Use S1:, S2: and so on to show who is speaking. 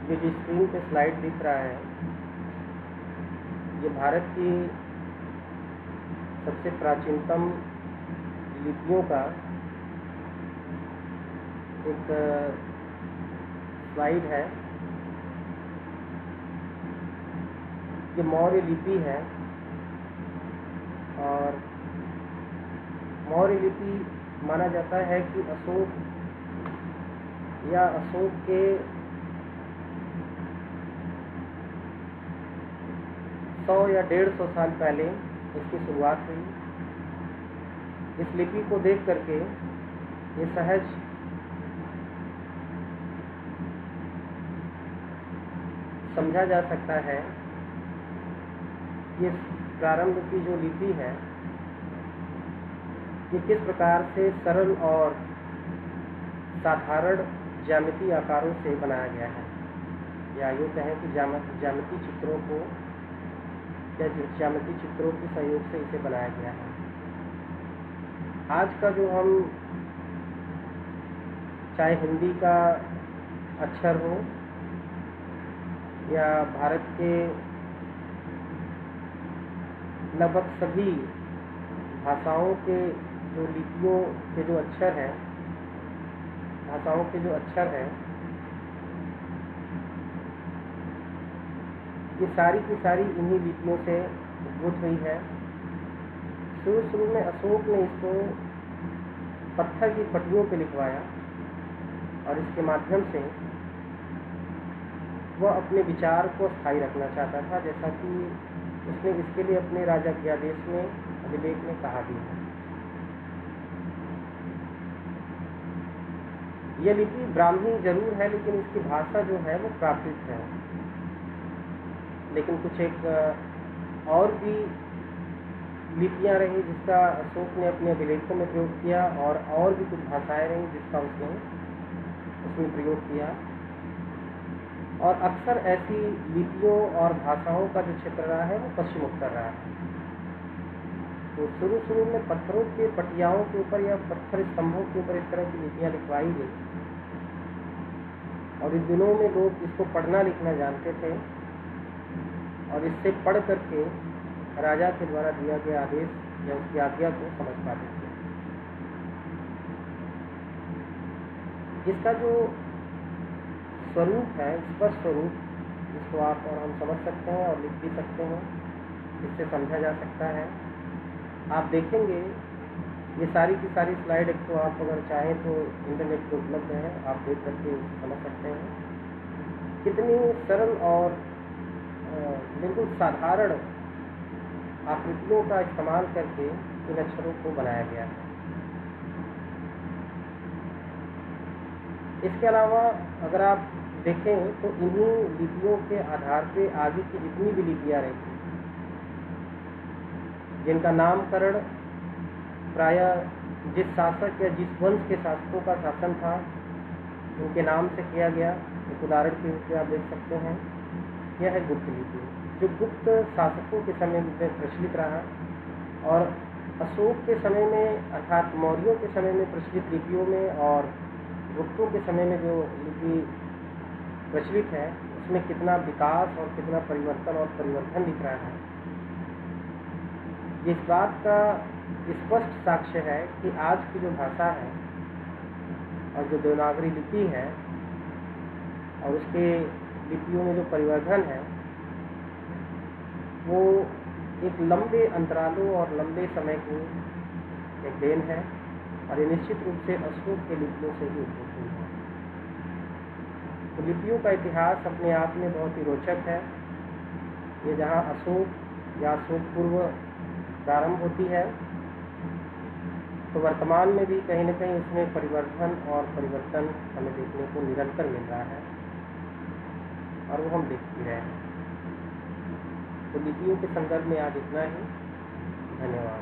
S1: ये जो स्क्रीन पे स्लाइड दिख रहा है, ये भारत की सबसे प्राचीनतम लिपियों का एक स्लाइड है। ये मौर्य लिपि है और मौर्य लिपि माना जाता है कि अशोक के 100 या 150 साल पहले इसकी शुरुआत हुई। इस लिपि को देख करके ये सहज समझा जा सकता है कि इस प्रारंभ की जो लिपि है ये किस प्रकार से सरल और साधारण ज्यामितीय आकारों से बनाया गया है, या यूँ कहें कि ज्यामितीय चित्रों को या ज्यामितीय चित्रों के सहयोग से इसे बनाया गया है। आज का जो हम चाहे हिंदी का अक्षर हो या भारत के लगभग सभी भाषाओं के जो लिपियों के जो अक्षर हैं, ये सारी की सारी इन्हीं लिपियों से उद्भूत हुई है। शुरू में अशोक ने इसको पत्थर की पट्टियों पे लिखवाया और इसके माध्यम से वह अपने विचार को स्थायी रखना चाहता था, जैसा कि उसने इसके लिए अपने राजज्ञादेश में अभिलेख में कहा भी है। यह लिपि ब्राह्मी जरूर है, लेकिन इसकी भाषा जो है वो प्राकृत है। लेकिन कुछ एक और भी लिपियां रही जिसका अशोक ने अपने अभिलेखों में प्रयोग किया, और भी कुछ भाषाएं रही जिसका उसमें प्रयोग किया। और अक्सर ऐसी लिपियों और भाषाओं का जो क्षेत्र रहा है वो पश्चिमोत्तर रहा है। तो शुरू में पत्थरों के पटियाओं के ऊपर या पत्थर स्तंभों के ऊपर इस तरह की लिपियां लिखवाई गई, और इन दिनों में लोग इसको पढ़ना लिखना जानते थे और इससे पढ़ करके राजा के द्वारा दिया गया आदेश या उसकी आज्ञा को समझ पाते थे। इसका जो स्वरूप है, स्पष्ट स्वरूप, जिसको आप और हम समझ सकते हैं और लिख भी सकते हैं, इससे समझा जा सकता है। आप देखेंगे ये सारी की सारी स्लाइड, एक तो आप अगर चाहें तो इंटरनेट पर उपलब्ध है, आप देख करके समझ सकते हैं कितनी सरल और बिल्कुल साधारण आकृतियों का इस्तेमाल करके इन अक्षरों को बनाया गया है। इसके अलावा अगर आप देखें तो इन्हीं लिपियों के आधार पे आगे की जितनी भी लिपियां रही, जिनका नामकरण प्रायः जिस शासक या जिस वंश के शासकों का शासन था उनके नाम से किया गया। एक उदाहरण के रूप में आप देख सकते हैं, यह है गुप्त लिपि, जो गुप्त शासकों के समय में प्रचलित रहा, और अशोक के समय में अर्थात मौर्यों के समय में प्रचलित लिपियों में और गुप्तों के समय में जो लिपि प्रचलित है उसमें कितना विकास और कितना परिवर्तन और परिवर्धन दिख रहा है। इस बात का स्पष्ट साक्ष्य है कि आज की जो भाषा है और जो देवनागरी लिपि है और उसके लिपियों में जो परिवर्धन है वो एक लंबे अंतरालों और लंबे समय की एक देन है, और ये निश्चित रूप से अशोक के लिपियों से ही उद्भूत हुई है। तो लिपियों का इतिहास अपने आप में बहुत ही रोचक है। ये जहाँ अशोक या अशोक पूर्व प्रारंभ होती है, तो वर्तमान में भी कहीं न कहीं उसमें परिवर्तन और परिवर्तन हमें देखने को निरंतर मिल रहा है, और वो हम देख भी रहे हैं। तो लिपियों के संदर्भ में आज इतना ही। धन्यवाद।